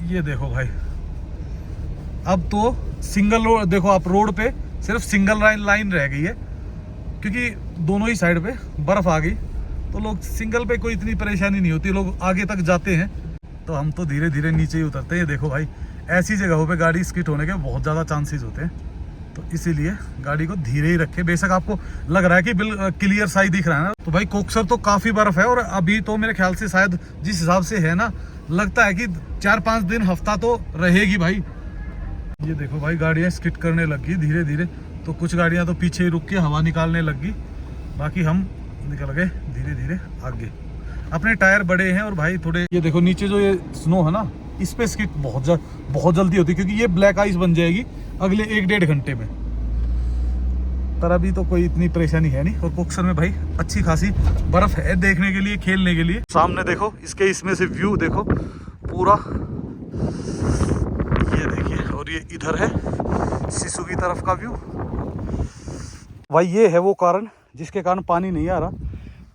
ये देखो भाई, अब तो सिंगल रोड, देखो आप रोड पे सिर्फ सिंगल लाइन रह गई है, क्योंकि दोनों ही साइड पे बर्फ आ गई, तो लोग सिंगल पे कोई इतनी परेशानी नहीं होती, लोग आगे तक जाते हैं। तो हम तो धीरे धीरे नीचे ही उतरते हैं। देखो भाई, ऐसी जगहों पे गाड़ी स्किड होने के बहुत ज़्यादा चांसेस होते हैं, तो इसीलिए गाड़ी को धीरे ही रखे। बेशक आपको लग रहा है कि क्लियर साई दिख रहा है ना, तो भाई कोकसर तो काफ़ी बर्फ़ है, और अभी तो मेरे ख्याल से शायद जिस हिसाब से है ना, लगता है कि 4-5 दिन हफ्ता तो रहेगी भाई। ये देखो भाई, गाड़ियाँ स्किड करने लग गई धीरे धीरे, तो कुछ गाड़ियाँ तो पीछे ही रुक के हवा निकालने लग गई, बाकी हम निकल गए धीरे धीरे आगे। अपने टायर बड़े हैं और भाई थोड़े, ये देखो नीचे जो ये स्नो है ना, इस पे स्किड बहुत जल्दी होती है, क्योंकि ये ब्लैक आइस बन जाएगी अगले 1-1.5 घंटे में। पर अभी तो कोई इतनी परेशानी है नहीं, और कोकसर में भाई अच्छी खासी बर्फ है देखने के लिए, खेलने के लिए। सामने देखो इसके, इसमें से व्यू देखो पूरा, ये देखिए, और ये इधर है सिसु की तरफ का व्यू। भाई ये है वो कारण जिसके कारण पानी नहीं आ रहा,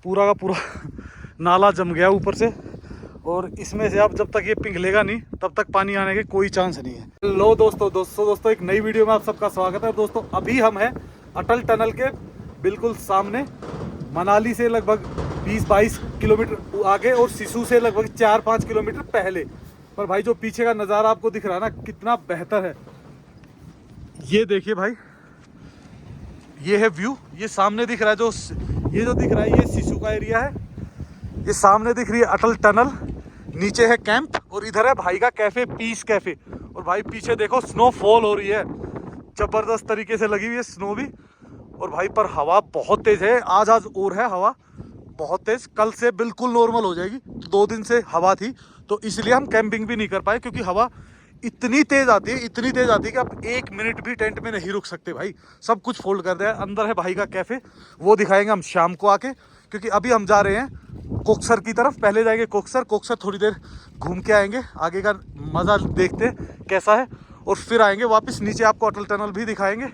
पूरा का पूरा नाला जम गया ऊपर से, और इसमें से अब जब तक ये पिघलेगा नहीं तब तक पानी आने के कोई चांस नहीं है। लो दोस्तों एक नई वीडियो में आप सबका स्वागत है। दोस्तों अभी हम हैं अटल टनल के बिल्कुल सामने, मनाली से लगभग 20-22 किलोमीटर आगे, और सिसु से लगभग 4-5 किलोमीटर पहले। पर भाई जो पीछे का नज़ारा आपको दिख रहा है ना, कितना बेहतर है। ये देखिए भाई, ये है व्यू, ये सामने दिख रहा है ये जो दिख रहा है, ये सिसु का एरिया है। ये सामने दिख रही है अटल टनल, नीचे है कैंप, और इधर है भाई का कैफे, पीस कैफे। और भाई पीछे देखो स्नोफॉल हो रही है, जबरदस्त तरीके से लगी हुई है स्नो भी। और भाई पर हवा बहुत तेज है, आज और है हवा बहुत तेज, कल से बिल्कुल नॉर्मल हो जाएगी। 2 दिन से हवा थी, तो इसलिए हम कैंपिंग भी नहीं कर पाए, क्योंकि हवा इतनी तेज आती है कि आप 1 मिनट भी टेंट में नहीं रुक सकते भाई, सब कुछ फोल्ड कर दिया। अंदर है भाई का कैफे, वो दिखाएंगे हम शाम को आके, क्योंकि अभी हम जा रहे हैं कोकसर की तरफ। पहले जाएंगे कोकसर थोड़ी देर घूम के आएंगे, आगे का मज़ा देखते हैं कैसा है, और फिर आएंगे वापस नीचे, आपको अटल टनल भी दिखाएंगे।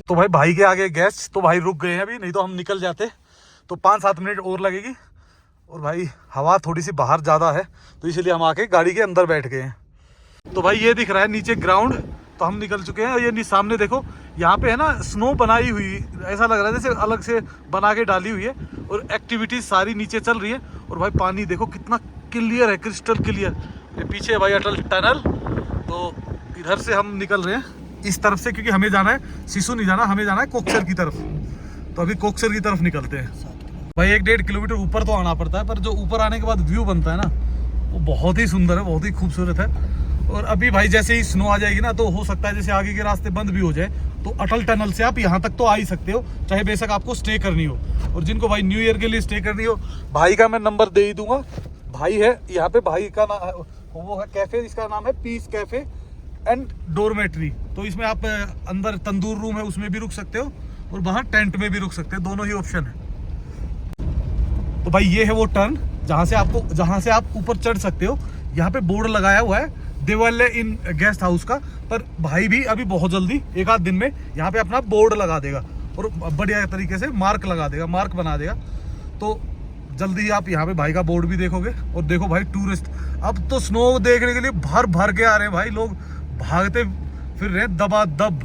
तो भाई के आगे गैस, तो भाई रुक गए हैं अभी, नहीं तो हम निकल जाते। तो 5-7 मिनट और लगेगी, और भाई हवा थोड़ी सी बाहर ज़्यादा है, तो इसलिए हम आके गाड़ी के अंदर बैठ गए हैं। तो भाई ये दिख रहा है नीचे ग्राउंड, तो हम निकल चुके हैं। और ये सामने देखो, यहाँ पे है ना स्नो बनाई हुई, ऐसा लग रहा है जैसे अलग से बना के डाली हुई है, और एक्टिविटीज सारी नीचे चल रही है। और भाई पानी देखो कितना क्लियर है, क्रिस्टल क्लियर। ये पीछे है भाई अटल टनल, तो इधर से हम निकल रहे हैं इस तरफ से, क्योंकि हमें जाना है सिसु नहीं जाना, हमें जाना है कोकसर की तरफ। तो अभी कोकसर की तरफ निकलते हैं। भाई 1-1.5 किलोमीटर ऊपर तो आना पड़ता है, पर जो ऊपर आने के बाद व्यू बनता है ना, वो बहुत ही सुंदर है, बहुत ही खूबसूरत है। और अभी भाई जैसे ही स्नो आ जाएगी ना, तो हो सकता है जैसे आगे के रास्ते बंद भी हो जाए, तो अटल टनल से आप यहाँ तक तो आ ही सकते हो, चाहे बेशक आपको स्टे करनी हो। और जिनको भाई न्यू ईयर के लिए स्टे करनी हो, भाई का मैं नंबर दे ही दूंगा। भाई है यहाँ पे, भाई का नाम वो है कैफे, इसका नाम है पीस कैफे एंड डोरमेट्री। तो इसमें आप अंदर तंदूर रूम है, उसमें भी रुक सकते हो, और बाहर टेंट में भी रुक सकते हो, दोनों ही ऑप्शन है। तो भाई ये है वो टर्न जहाँ से आप ऊपर चढ़ सकते हो। यहाँ पे बोर्ड लगाया हुआ है देवालय इन गेस्ट हाउस का, पर भाई भी अभी बहुत जल्दी 1-8 दिन में यहाँ पे अपना बोर्ड लगा देगा, और बढ़िया तरीके से मार्क बना देगा। तो जल्दी ही आप यहाँ पे भाई का बोर्ड भी देखोगे। और देखो भाई टूरिस्ट अब तो स्नो देखने के लिए भर के आ रहे हैं भाई, लोग भागते फिर रहे दबादब,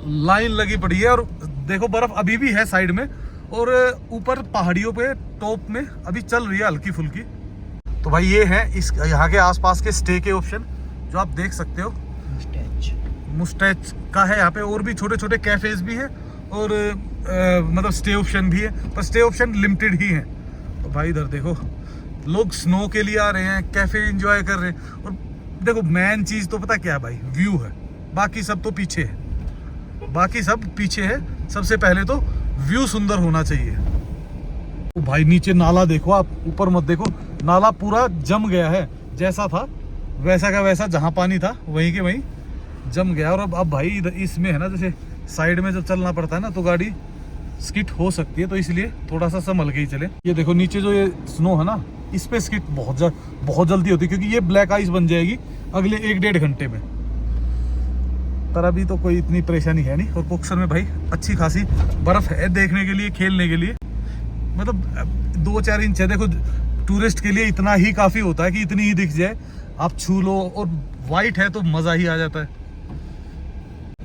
लाइन लगी पड़ी है। और देखो बर्फ अभी भी है साइड में, और ऊपर पहाड़ियों पे टॉप में अभी चल रही है हल्की फुल्की। तो भाई ये है इस यहाँ के आसपास के स्टे के ऑप्शन, जो आप देख सकते हो। मुस्टैच का है यहाँ पे, और भी छोटे छोटे कैफेज भी है, और मतलब स्टे ऑप्शन भी है, पर स्टे ऑप्शन लिमिटेड ही है। तो भाई इधर देखो, लोग स्नो के लिए आ रहे हैं, कैफे एंजॉय कर रहे हैं। और देखो मेन चीज़ तो पता क्या है भाई, व्यू है, बाकी सब तो पीछे है, सबसे पहले तो व्यू सुंदर होना चाहिए। तो भाई नीचे नाला देखो, आप ऊपर मत देखो, नाला पूरा जम गया है, जैसा था वैसा का वैसा, जहाँ पानी था वहीं के वहीं जम गया। और अब भाई इसमें है ना, जैसे साइड में जब चलना पड़ता है ना, तो गाड़ी स्किट हो सकती है, तो इसलिए थोड़ा सा संभल के ही चले। ये देखो नीचे जो ये स्नो है ना, इस पे स्किट बहुत जल्दी होती है, क्योंकि ये ब्लैक आइस बन जाएगी अगले 1-1.5 घंटे में। पर अभी तो कोई इतनी परेशानी है नहीं, और कोकसर में भाई अच्छी खासी बर्फ है देखने के लिए, खेलने के लिए, मतलब 2-4 इंच है। देखो टूरिस्ट के लिए इतना ही काफ़ी होता है कि इतनी ही दिख जाए, आप छू लो, और वाइट है तो मज़ा ही आ जाता है।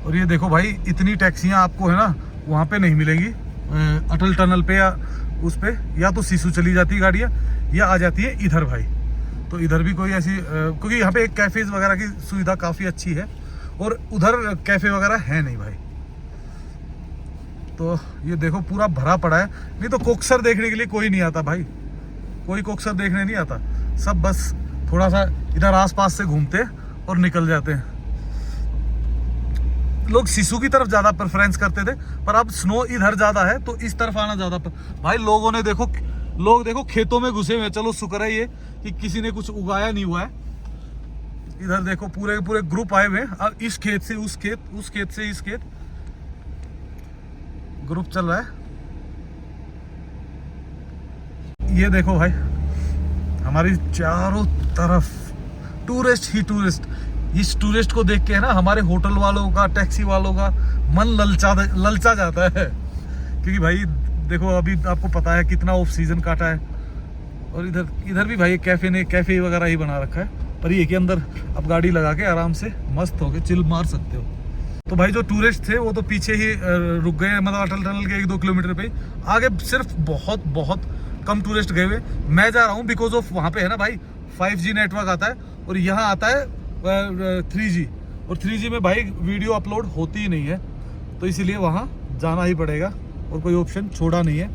और ये देखो भाई, इतनी टैक्सियाँ आपको है ना वहाँ पे नहीं मिलेंगी, अटल टनल पे या उस पे, या तो सिसु चली जाती है गाड़ियाँ या आ जाती है इधर भाई। तो इधर भी कोई ऐसी क्योंकि यहाँ पे एक कैफ़ेज़ वगैरह की सुविधा काफ़ी अच्छी है, और उधर कैफ़े वगैरह है नहीं भाई। तो ये देखो पूरा भरा पड़ा है, नहीं तो कोक्सर देखने के लिए कोई नहीं आता भाई, कोई कोक्सर देखने नहीं आता, सब बस थोड़ा सा इधर आसपास से घूमते और निकल जाते हैं। लोग सिसु की तरफ ज़्यादा प्रेफरेंस करते थे, पर अब स्नो इधर ज़्यादा है तो इस तरफ आना ज़्यादा भाई। लोगों ने देखो, लोग देखो खेतों में घुसे हुए, चलो शुक्र है ये कि किसी ने कुछ उगाया नहीं हुआ है। इधर देखो पूरे पूरे ग्रुप आए हुए हैं, अब इस खेत से उस खेत, उस खेत से इस खेत, ग्रुप चल रहा है। ये देखो भाई, हमारी चारों तरफ टूरिस्ट ही टूरिस्ट। इस टूरिस्ट को देख के है ना हमारे होटल वालों का, टैक्सी वालों का मन ललचा जाता है, क्योंकि भाई देखो अभी आपको पता है कितना ऑफ सीजन काटा है। और इधर भी भाई कैफे वगैरह ही बना रखा है, पर ये के अंदर आप गाड़ी लगा के आराम से मस्त होके चिल मार सकते हो। तो भाई जो टूरिस्ट थे वो तो पीछे ही रुक गए, मतलब अटल टनल के 1-2 किलोमीटर पे, आगे सिर्फ बहुत बहुत कम टूरिस्ट गए हुए। मैं जा रहा हूँ बिकॉज ऑफ वहाँ पे है ना भाई 5G नेटवर्क आता है, और यहाँ आता है 3G, और 3G में भाई वीडियो अपलोड होती ही नहीं है, तो इसीलिए वहाँ जाना ही पड़ेगा, और कोई ऑप्शन छोड़ा नहीं है।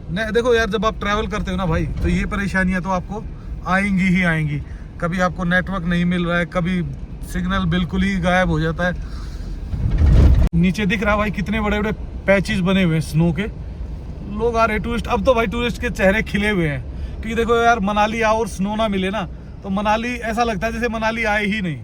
नहीं देखो यार, जब आप ट्रैवल करते हो ना भाई, तो ये परेशानियाँ तो आपको आएंगी ही आएंगी। कभी आपको नेटवर्क नहीं मिल रहा है, कभी सिग्नल बिल्कुल ही गायब हो जाता है। नीचे दिख रहा है भाई कितने बड़े बड़े पैचेस बने हुए हैं स्नो के, लोग आ रहे टूरिस्ट। अब तो भाई टूरिस्ट के चेहरे खिले हुए हैं, क्योंकि देखो यार मनाली आओ और स्नो ना मिले ना, तो मनाली ऐसा लगता है जैसे मनाली आए ही नहीं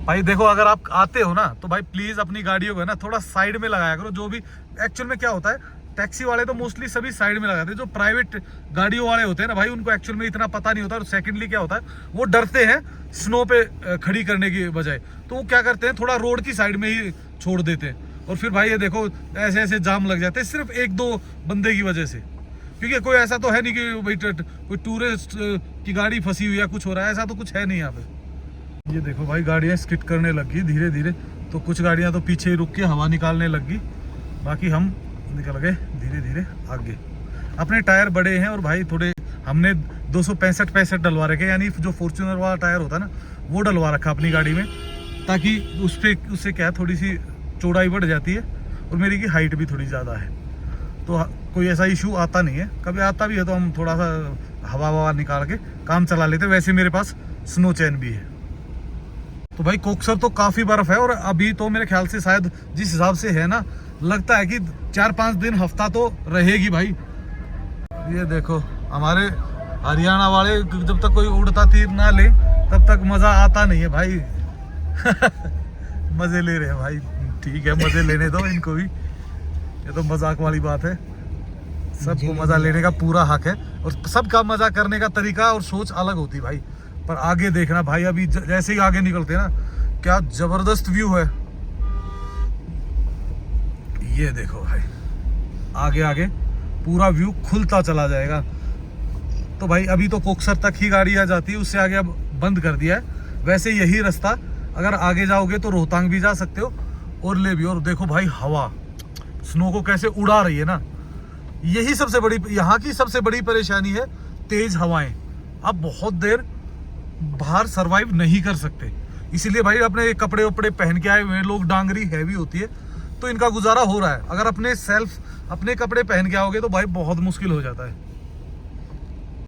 भाई। देखो अगर आप आते हो ना तो भाई प्लीज अपनी गाड़ियों को है ना थोड़ा साइड में लगाया करो। जो भी एक्चुअल में क्या होता है, टैक्सी वाले तो मोस्टली सभी साइड में लगाते हैं, जो प्राइवेट गाड़ियों वाले होते हैं ना भाई, उनको एक्चुअल में इतना पता नहीं होता। और सेकेंडली क्या होता है, वो डरते हैं स्नो पे खड़ी करने की बजाय, तो वो क्या करते हैं थोड़ा रोड की साइड में ही छोड़ देते हैं। और फिर भाई ये देखो ऐसे ऐसे जाम लग जाते हैं सिर्फ 1-2 बंदे की वजह से, क्योंकि कोई ऐसा तो है नहीं कि भाई कोई टूरिस्ट की गाड़ी फंसी हुई है, कुछ हो रहा है, ऐसा तो कुछ है नहीं यहाँ पे। ये देखो भाई गाड़ियाँ स्किड करने लग गई धीरे धीरे, तो कुछ गाड़ियाँ तो पीछे ही रुक के हवा निकालने लग गई, बाकी हम निकल गए धीरे धीरे आगे। अपने टायर बड़े हैं और भाई थोड़े हमने 265 डलवा रखे, यानी जो फॉर्च्यूनर वाला टायर होता है ना वो डलवा रखा अपनी गाड़ी में, ताकि उससे क्या थोड़ी सी चौड़ाई बढ़ जाती है, और मेरी की हाइट भी थोड़ी ज़्यादा है, तो कोई ऐसा इशू आता नहीं है। कभी आता भी है तो हम थोड़ा सा हवा निकाल के काम चला लेते। वैसे मेरे पास स्नो चैन भी है। तो भाई कोक्सर तो काफ़ी बर्फ़ है, और अभी तो मेरे ख्याल से शायद जिस हिसाब से है ना, लगता है कि 4-5 दिन हफ्ता तो रहेगी भाई। ये देखो हमारे हरियाणा वाले जब तक कोई उड़ता तीर ना ले तब तक मज़ा आता नहीं है भाई। मज़े ले रहे हैं भाई, ठीक है मज़े लेने दो इनको भी, ये तो मजाक वाली बात है। सबको मज़ा लेने का पूरा हक है, और सबका मज़ा करने का तरीका और सोच अलग होती है भाई। पर आगे देखना भाई, अभी जैसे ही आगे निकलते हैं ना, क्या जबरदस्त व्यू है। ये देखो भाई आगे आगे पूरा व्यू खुलता चला जाएगा। तो भाई अभी तो कोक्सर तक ही गाड़ी आ जाती है, उससे आगे अब बंद कर दिया है। वैसे यही रास्ता अगर आगे जाओगे तो रोहतांग भी जा सकते हो और ले भी। और देखो भाई हवा स्नो को कैसे उड़ा रही है ना, यही सबसे बड़ी, यहाँ की सबसे बड़ी परेशानी है तेज हवाएं। आप बहुत देर बाहर सरवाइव नहीं कर सकते, इसीलिए भाई अपने कपड़े वपड़े पहन के आए हुए हैं लोग। डांगरी हैवी होती है तो इनका गुजारा हो रहा है। अगर अपने कपड़े पहन के आओगे तो भाई बहुत मुश्किल हो जाता है।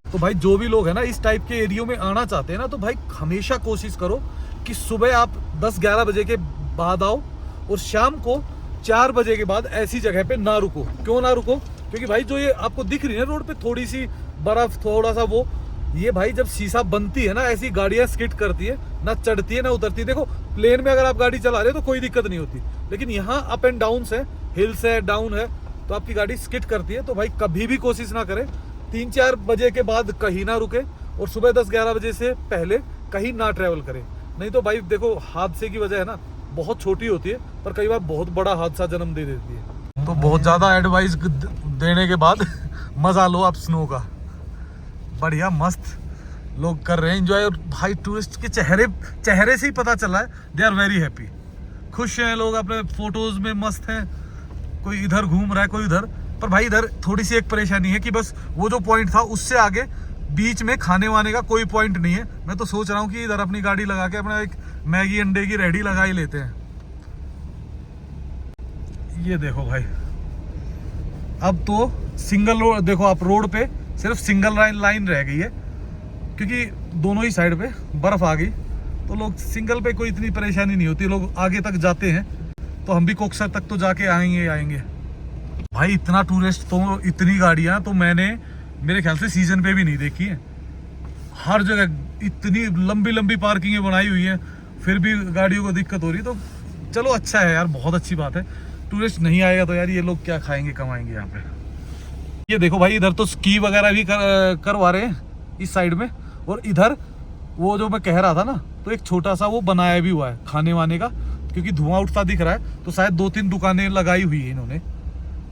तो भाई जो भी लोग है ना इस टाइप के एरियो में आना चाहते हैं ना, तो भाई हमेशा कोशिश करो कि सुबह आप 10-11 बजे के बाद आओ, और शाम को 4 बजे के बाद ऐसी जगह पे ना रुको। क्यों ना रुको? क्योंकि भाई जो ये आपको दिख रही है रोड पे थोड़ी सी बर्फ, थोड़ा सा वो, ये भाई जब शीशा बनती है ना, ऐसी गाड़ियां स्किड करती है, ना चढ़ती है ना उतरती है। देखो प्लेन में अगर आप गाड़ी चला रहे हो तो कोई दिक्कत नहीं होती, लेकिन यहाँ अप एंड डाउन है, हिल्स है, डाउन है, तो आपकी गाड़ी स्किड करती है। तो भाई कभी भी कोशिश ना करें 3-4 बजे के बाद कहीं ना रुके, और सुबह 10-11 बजे से पहले कहीं ना ट्रेवल करें। नहीं तो भाई देखो हादसे की वजह है ना बहुत छोटी होती है, पर कई बार बहुत बड़ा हादसा जन्म दे देती है। तो बहुत ज़्यादा एडवाइस देने के बाद मज़ा लो आप स्नो का। बढ़िया मस्त लोग कर रहे हैं एंजॉय। और भाई टूरिस्ट के चेहरे से ही पता चला है दे आर वेरी हैप्पी, खुश हैं लोग, अपने फोटोज में मस्त हैं। कोई इधर घूम रहा है, कोई इधर। पर भाई इधर थोड़ी सी एक परेशानी है कि बस वो जो पॉइंट था उससे आगे बीच में खाने वाने का कोई पॉइंट नहीं है। मैं तो सोच रहा हूँ कि इधर अपनी गाड़ी लगा के अपना एक मैगी अंडे की रेडी लगा ही लेते हैं। ये देखो भाई, अब तो सिंगल रोड, देखो आप रोड पे सिर्फ सिंगल लाइन रह गई है क्योंकि दोनों ही साइड पे बर्फ आ गई, तो लोग सिंगल पे कोई इतनी परेशानी नहीं होती, लोग आगे तक जाते हैं। तो हम भी कोक्सर तक तो जाके आएंगे भाई। इतना टूरिस्ट, तो इतनी गाड़ियां तो मैंने मेरे ख्याल से सीजन पे भी नहीं देखी है। हर जगह इतनी लंबी लंबी पार्किंगें बनाई हुई हैं, फिर भी गाड़ियों को दिक्कत हो रही। तो चलो अच्छा है यार, बहुत अच्छी बात है। टूरिस्ट नहीं आएगा तो यार ये लोग क्या खाएंगे कमाएंगे यहाँ पे। ये देखो भाई, इधर तो स्की वगैरह भी करवा रहे हैं इस साइड में। और इधर वो जो मैं कह रहा था ना, तो एक छोटा सा वो बनाया भी हुआ है खाने वाने का, क्योंकि धुआं उठता दिख रहा है तो शायद 2-3 दुकानें लगाई हुई है इन्होंने,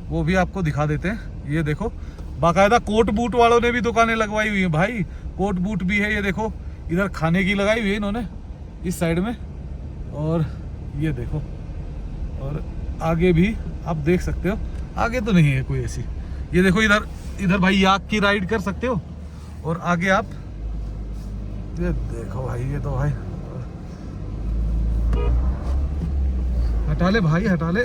वो भी आपको दिखा देते हैं। ये देखो, बाकायदा कोट बूट वालों ने भी दुकानें लगवाई हुई है भाई, कोट बूट भी है। ये देखो इधर खाने की लगाई हुई है इन्होंने इस साइड में, और ये देखो, और आगे भी आप देख सकते हो। आगे तो नहीं है कोई ऐसी। ये देखो इधर भाई याक की राइड कर सकते हो, और आगे आप ये देखो भाई, ये तो भाई हटा ले भाई, हटा ले।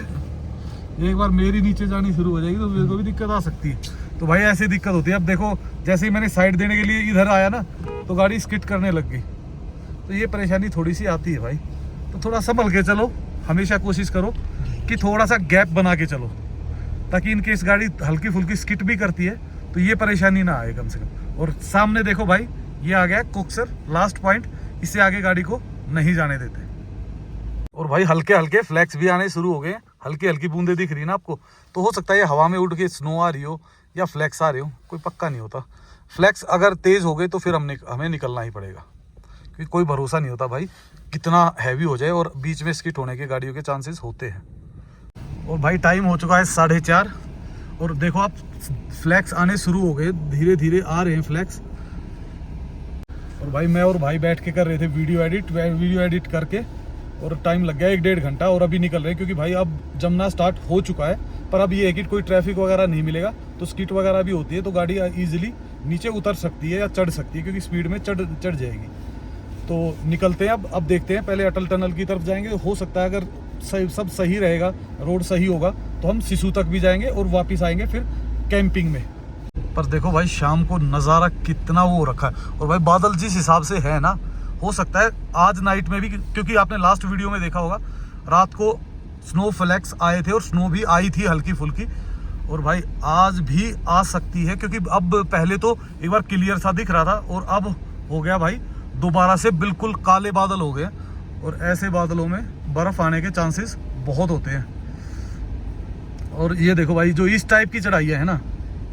एक बार मेरी नीचे जानी शुरू हो जाएगी तो मेरे को भी दिक्कत आ सकती है। तो भाई ऐसी दिक्कत होती है। अब देखो जैसे ही मैंने साइड देने के लिए इधर आया ना, तो गाड़ी स्किड करने लग गई। तो ये परेशानी थोड़ी सी आती है भाई। तो थोड़ा संभल के चलो, हमेशा कोशिश करो कि थोड़ा सा गैप बना के चलो, ताकि इनके इस गाड़ी हल्की फुल्की स्किट भी करती है तो ये परेशानी ना आए कम से कम। और सामने देखो भाई, ये आ गया कोक्सर लास्ट पॉइंट, इससे आगे गाड़ी को नहीं जाने देते। और भाई हल्के हल्के फ्लैक्स भी आने शुरू हो गए, हल्की हल्की बूंदे दिख रही है ना आपको। तो हो सकता है ये हवा में उड़ के स्नो आ रही हो या फ्लैक्स आ रहे हो, कोई पक्का नहीं होता। फ्लैक्स अगर तेज हो गए तो फिर हमें निकलना ही पड़ेगा, क्योंकि कोई भरोसा नहीं होता भाई, कितना हैवी हो जाए और बीच में स्किट होने के गाड़ियों के चांसेस होते हैं। और भाई टाइम हो चुका है 4:30, और देखो आप फ्लैक्स आने शुरू हो गए, धीरे धीरे आ रहे हैं फ्लैक्स। और भाई मैं और भाई बैठ के कर रहे थे वीडियो एडिट करके, और टाइम लग गया 1-1.5 घंटा, और अभी निकल रहे हैं क्योंकि भाई अब जमना स्टार्ट हो चुका है। पर अब ये है कि कोई ट्रैफिक वगैरह नहीं मिलेगा, तो स्किट वगैरह भी होती है तो गाड़ी ईजिली नीचे उतर सकती है या चढ़ सकती है, क्योंकि स्पीड में चढ़ जाएगी। तो निकलते हैं अब देखते हैं। पहले अटल टनल की तरफ जाएंगे, हो सकता है अगर सब सही रहेगा, रोड सही होगा, तो हम सिसु तक भी जाएंगे और वापस आएंगे फिर कैंपिंग में। पर देखो भाई शाम को नज़ारा कितना वो रखा है, और भाई बादल जिस हिसाब से है ना, हो सकता है आज नाइट में भी, क्योंकि आपने लास्ट वीडियो में देखा होगा रात को स्नो फ्लैक्स आए थे और स्नो भी आई थी हल्की फुल्की, और भाई आज भी आ सकती है, क्योंकि अब पहले तो एक बार क्लियर सा दिख रहा था और अब हो गया भाई दोबारा से बिल्कुल काले बादल हो गए। और ऐसे बादलों में बर्फ़ आने के चांसेस बहुत होते हैं। और ये देखो भाई, जो इस टाइप की चढ़ाइयाँ है ना,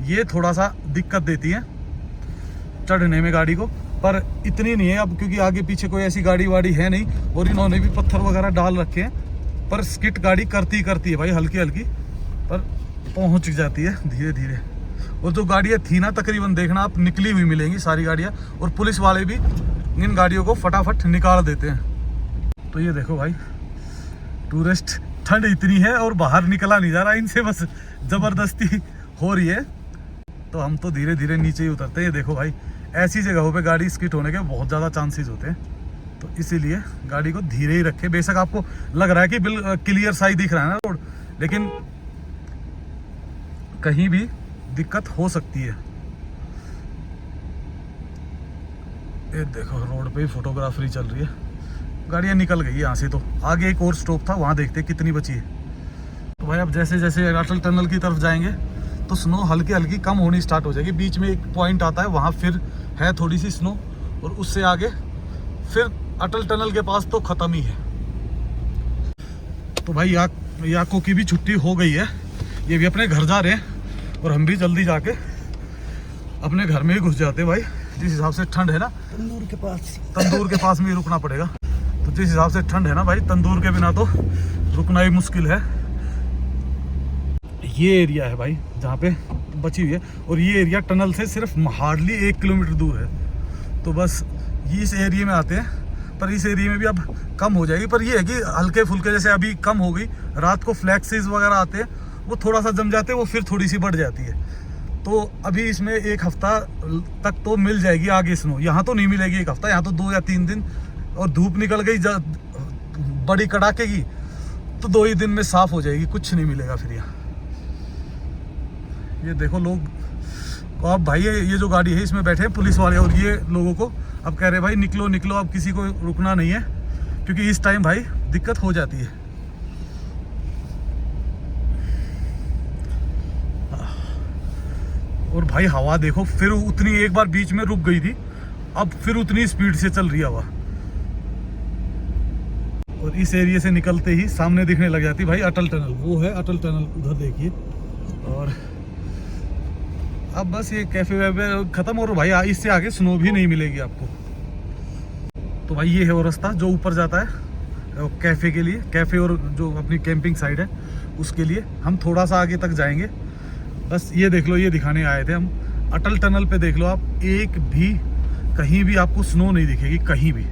ये थोड़ा सा दिक्कत देती है चढ़ने में गाड़ी को, पर इतनी नहीं है अब, क्योंकि आगे पीछे कोई ऐसी गाड़ी वाड़ी है नहीं, और इन्होंने भी पत्थर वगैरह डाल रखे हैं। पर स्किट गाड़ी करती है भाई, हल्की हल्की, पर पहुंच जाती है धीरे धीरे। और जो गाड़ियाँ थी ना, तकरीबन देखना आप, निकली हुई मिलेंगी सारी गाड़ियाँ, और पुलिस वाले भी इन गाड़ियों को फटाफट निकाल देते हैं। तो ये देखो भाई, टूरिस्ट, ठंड इतनी है और बाहर निकला नहीं जा रहा, इनसे बस ज़बरदस्ती हो रही है। तो हम तो धीरे धीरे नीचे ही उतरते हैं। ये देखो भाई, ऐसी जगहों पे गाड़ी स्किट होने के बहुत ज़्यादा चांसेस होते हैं, तो इसीलिए गाड़ी को धीरे ही रखें। बेशक आपको लग रहा है कि क्लियर सा ही दिख रहा है ना रोड, लेकिन कहीं भी दिक्कत हो सकती है। ये देखो रोड पे ही फोटोग्राफरी चल रही है, गाड़ियाँ निकल गई यहाँ से। तो आगे एक और स्टॉप था, वहाँ देखते कितनी बची है। तो भाई अब जैसे जैसे अटल टनल की तरफ जाएंगे तो स्नो हल्की हल्की कम होनी स्टार्ट हो जाएगी। बीच में एक पॉइंट आता है, वहाँ फिर है थोड़ी सी स्नो, और उससे आगे फिर अटल टनल के पास तो ख़त्म ही है। तो भाई याको की भी छुट्टी हो गई है, ये भी अपने घर जा रहे हैं, और हम भी जल्दी जाके अपने घर में ही घुस जाते हैं भाई। जिस हिसाब से ठंड है ना, तंदूर के पास में ही रुकना पड़ेगा। तो जिस हिसाब से ठंड है ना भाई, तंदूर के बिना तो रुकना ही मुश्किल है। ये एरिया है भाई जहाँ पे बची हुई है, और ये एरिया टनल से सिर्फ हार्डली 1 किलोमीटर दूर है। तो बस इस एरिया में आते हैं, पर इस एरिया में भी अब कम हो जाएगी। पर ये है कि हल्के फुल्के, जैसे अभी कम हो गई, रात को फ्लैक्सीज वगैरह आते हैं, वो थोड़ा सा जम जाते हैं, वो फिर थोड़ी सी बढ़ जाती है। तो अभी इसमें 1 हफ्ता तक तो मिल जाएगी आगे स्नो। यहाँ तो नहीं मिलेगी 1 हफ्ता, यहाँ तो 2 या 3 दिन, और धूप निकल गई बड़ी कड़ाके की तो 2 ही दिन में साफ हो जाएगी, कुछ नहीं मिलेगा फिर यहाँ। ये देखो लोग, अब भाई ये जो गाड़ी है इसमें बैठे हैं पुलिस वाले, और ये लोगों को अब कह रहे भाई निकलो निकलो, अब किसी को रुकना नहीं है, क्योंकि इस टाइम भाई दिक्कत हो जाती है। और भाई हवा देखो, फिर उतनी एक बार बीच में रुक गई थी, अब फिर उतनी स्पीड से चल रही है हवा। और इस एरिया से निकलते ही सामने दिखने लग जाती भाई अटल टनल, वो है अटल टनल, उधर देखिए। और अब बस ये कैफे वैफे खत्म, और भाई इससे आगे स्नो भी नहीं मिलेगी आपको। तो भाई ये है वो रास्ता जो ऊपर जाता है कैफे के लिए, कैफे और जो अपनी कैंपिंग साइड है उसके लिए। हम थोड़ा सा आगे तक जाएंगे, बस ये देख लो, ये दिखाने आए थे हम। अटल टनल पे देख लो आप, एक भी कहीं भी आपको स्नो नहीं दिखेगी, कहीं भी,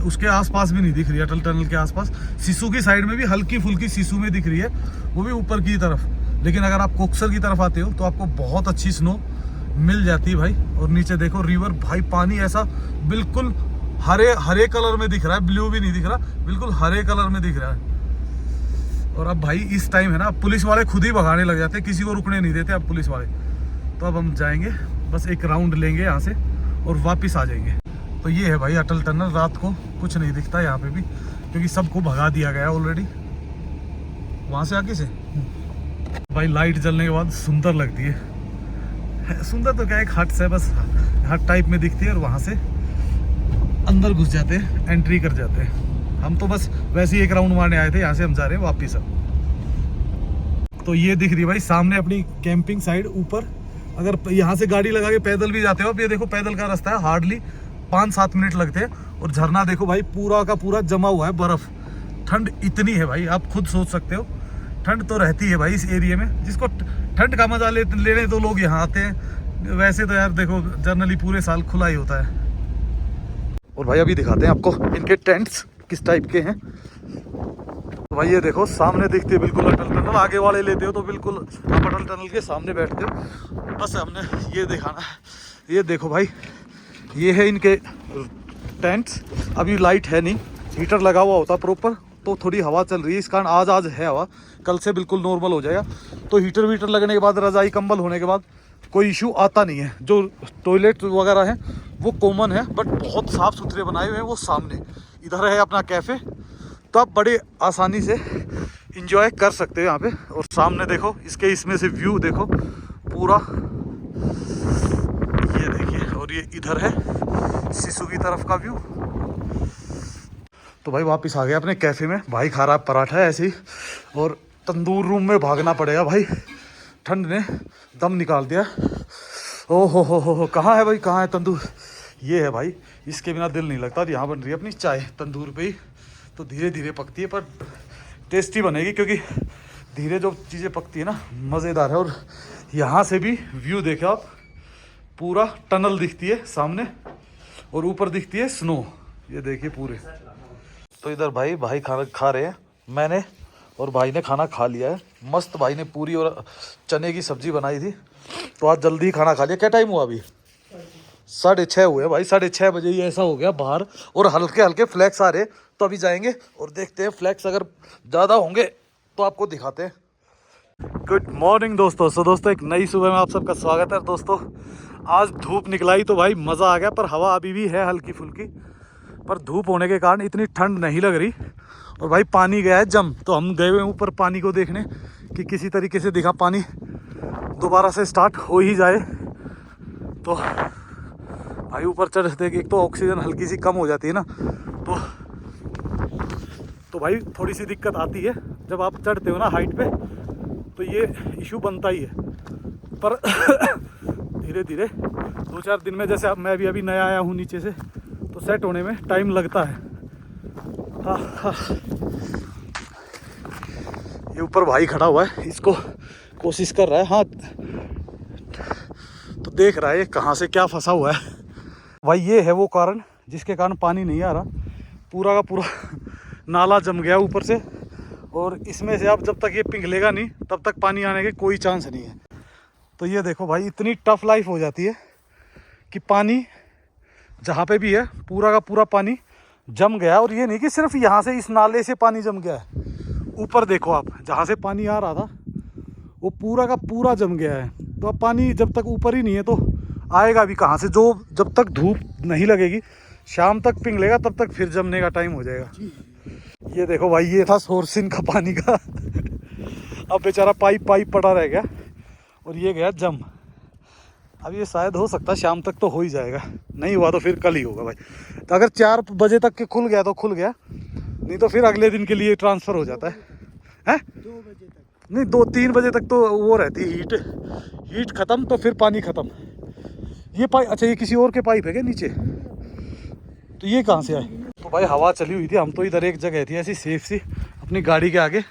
उसके आसपास भी नहीं दिख रही है। अटल टनल के आसपास सिसु की साइड में भी हल्की फुल्की सिसु में दिख रही है, वो भी ऊपर की तरफ। लेकिन अगर आप कोक्सर की तरफ आते हो तो आपको बहुत अच्छी स्नो मिल जाती है भाई। और नीचे देखो रिवर, भाई पानी ऐसा बिल्कुल हरे कलर में दिख रहा है, ब्लू भी नहीं दिख रहा, बिल्कुल हरे कलर में दिख रहा है। और अब भाई इस टाइम है ना, पुलिस वाले खुद ही भगाने लग जाते हैं, किसी को रुकने नहीं देते अब पुलिस वाले। तो अब हम जाएंगे, बस एक राउंड लेंगे यहाँ से और वापस आ जाएंगे। तो ये है भाई अटल टनल, रात को कुछ नहीं दिखता यहाँ पे भी, क्योंकि सबको भगा दिया गया ऑलरेडी वहाँ से आगे से। भाई लाइट जलने के बाद सुंदर लगती है, सुंदर तो क्या, एक हट से बस हट टाइप में दिखती है, और वहाँ से अंदर घुस जाते हैं, एंट्री कर जाते हैं। हम तो बस वैसे ही एक राउंड मारने आए थे, यहाँ से हम जा रहे हैं वापिस अब। तो ये दिख रही है भाई सामने अपनी कैंपिंग साइड ऊपर। अगर यहाँ से गाड़ी लगा के पैदल भी जाते हो, अब ये देखो पैदल का रास्ता है, हार्डली 5-7 मिनट लगते हैं। और झरना देखो भाई पूरा का पूरा जमा हुआ है बर्फ। ठंड इतनी है भाई, आप खुद सोच सकते हो, ठंड तो रहती है भाई इस एरिया में। जिसको ठंड का मजा लेने तो लोग यहाँ आते हैं, वैसे तो यार देखो जनरली पूरे साल खुला ही होता है। और भाई अभी दिखाते हैं आपको इनके टेंट्स किस टाइप के हैं। तो भाई ये देखो सामने दिखती है बिल्कुल अटल टनल, आगे वाले लेते हो तो बिल्कुल आप अटल टनल के सामने बैठते हो। बस हमने ये दिखाना है। ये देखो भाई, ये है इनके टेंट्स। अभी लाइट है नहीं, हीटर लगा हुआ होता प्रॉपर तो थोड़ी हवा चल रही है, इस कारण आज है हवा, कल से बिल्कुल नॉर्मल हो जाएगा। तो हीटर वीटर लगने के बाद, रजाई कंबल होने के बाद कोई इशू आता नहीं है। जो टॉयलेट वगैरह है वो कॉमन है, बट बहुत साफ़ सुथरे बनाए हुए हैं वो सामने। इधर है अपना कैफ़े, तो आप बड़े आसानी से इंजॉय कर सकते हो यहाँ पे। और सामने देखो इसके, इसमें से व्यू देखो पूरा, ये देखिए। और ये इधर है सिसु की तरफ का व्यू। तो भाई वापस आ गया अपने कैफ़े में। भाई खा रहा है पराठा ऐसे ही, और तंदूर रूम में भागना पड़ेगा भाई, ठंड ने दम निकाल दिया। ओ हो, कहाँ है भाई, कहाँ है तंदूर? ये है भाई, इसके बिना दिल नहीं लगता। और यहाँ बन रही है अपनी चाय तंदूर पे ही, तो धीरे धीरे पकती है पर टेस्टी बनेगी, क्योंकि धीरे जो चीज़ें पकती है ना मज़ेदार है। और यहाँ से भी व्यू देखो आप, पूरा टनल दिखती है सामने, और ऊपर दिखती है स्नो, ये देखिए पूरे। तो इधर भाई खाना खा रहे हैं, मैंने और भाई ने खाना खा लिया है मस्त। भाई ने पूरी और चने की सब्जी बनाई थी, तो आज जल्दी खाना खा लिया। क्या टाइम हुआ अभी? 6:30 हुए भाई, 6:30 बजे ही ऐसा हो गया बाहर, और हल्के हल्के फ्लैक्स आ रहे। तो अभी जाएंगे और देखते हैं, फ्लैक्स अगर ज़्यादा होंगे तो आपको दिखाते हैं। गुड मॉर्निंग दोस्तों। दोस्तों एक नई सुबह में आप सबका स्वागत है। दोस्तों आज धूप निकलाई तो भाई मज़ा आ गया, पर हवा अभी भी है हल्की फुल्की, पर धूप होने के कारण इतनी ठंड नहीं लग रही। और भाई पानी गया है जम, तो हम गए हुए ऊपर पानी को देखने कि किसी तरीके से दिखा पानी दोबारा से स्टार्ट हो ही जाए। तो भाई ऊपर चढ़ते एक तो ऑक्सीजन हल्की सी कम हो जाती है ना, तो भाई थोड़ी सी दिक्कत आती है जब आप चढ़ते हो ना हाइट पे, तो ये इशू बनता ही है। पर धीरे धीरे 2-4 दिन में, जैसे अब मैं भी अभी नया आया हूँ नीचे से, तो सेट होने में टाइम लगता है। ये ऊपर भाई खड़ा हुआ है, इसको कोशिश कर रहा है। हाँ, तो देख रहा है ये कहाँ से क्या फंसा हुआ है। भाई ये है वो कारण जिसके कारण पानी नहीं आ रहा। पूरा का पूरा नाला जम गया ऊपर से, और इसमें से अब जब तक ये पिघलेगा नहीं तब तक पानी आने के कोई चांस नहीं है। तो ये देखो भाई, इतनी टफ लाइफ हो जाती है कि पानी जहाँ पे भी है पूरा का पूरा पानी जम गया। और ये नहीं कि सिर्फ यहाँ से इस नाले से पानी जम गया है, ऊपर देखो आप, जहाँ से पानी आ रहा था वो पूरा का पूरा जम गया है। तो अब पानी जब तक ऊपर ही नहीं है तो आएगा भी कहाँ से? जो जब तक धूप नहीं लगेगी, शाम तक पिघलेगा, तब तक फिर जमने का टाइम हो जाएगा। ये देखो भाई, ये था सोर्स इनका पानी का। अब बेचारा पाइप पड़ा रह गया और ये गया जम। अब ये शायद हो सकता है शाम तक तो हो ही जाएगा, नहीं हुआ तो फिर कल ही होगा भाई। तो अगर 4 बजे तक के खुल गया तो खुल गया, नहीं तो फिर अगले दिन के लिए ट्रांसफ़र हो जाता है। 2 बजे तक नहीं, 2-3 बजे तक तो वो रहती है हीट ख़त्म, तो फिर पानी ख़त्म। ये पाइप, अच्छा ये किसी और के पाइप है क्या नीचे? तो ये कहाँ से आए? तो भाई हवा चली हुई थी, हम तो इधर एक जगह थी ऐसी सेफ सी अपनी गाड़ी के आगे,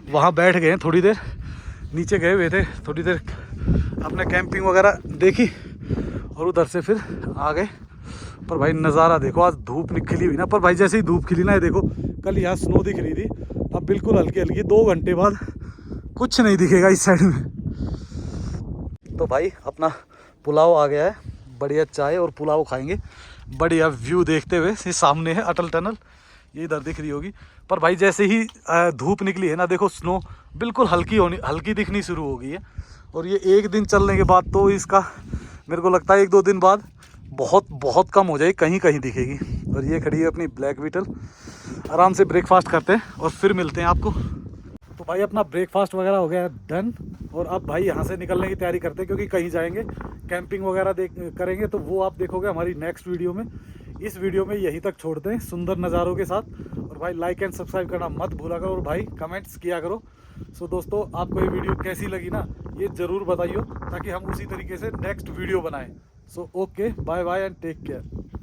वहाँ बैठ गए थोड़ी देर, नीचे गए हुए थे थोड़ी देर, अपने कैंपिंग वगैरह देखी और उधर से फिर आ गए। पर भाई नज़ारा देखो, आज धूप निकली हुई ना, पर भाई जैसे ही धूप खिली ना, ये देखो कल यहाँ स्नो दिख रही थी, अब बिल्कुल हल्की हल्की, 2 घंटे बाद कुछ नहीं दिखेगा इस साइड में। तो भाई अपना पुलाव आ गया है, बढ़िया चाय और पुलाव खाएंगे, बढ़िया व्यू देखते हुए। ये सामने है अटल टनल, ये इधर दिख रही होगी। पर भाई जैसे ही धूप निकली है ना, देखो स्नो बिल्कुल हल्की दिखनी शुरू हो गई है। और ये एक दिन चलने के बाद तो इसका मेरे को लगता है 1-2 दिन बाद बहुत कम हो जाएगी, कहीं कहीं दिखेगी। और ये खड़ी है अपनी ब्लैक बीटल। आराम से ब्रेकफास्ट करते हैं और फिर मिलते हैं आपको। तो भाई अपना ब्रेकफास्ट वगैरह हो गया है डन, और अब भाई यहाँ से निकलने की तैयारी करते हैं, क्योंकि कहीं जाएंगे कैंपिंग वगैरह करेंगे, तो वो आप देखोगे हमारी नेक्स्ट वीडियो में। इस वीडियो में यहीं तक छोड़ते हैं सुंदर नज़ारों के साथ। और भाई लाइक एंड सब्सक्राइब करना मत भूला करो, और भाई कमेंट्स किया करो। सो दोस्तों, आपको ये वीडियो कैसी लगी ना, ये ज़रूर बताइए, ताकि हम उसी तरीके से नेक्स्ट वीडियो बनाएं। So okay, bye bye and take care.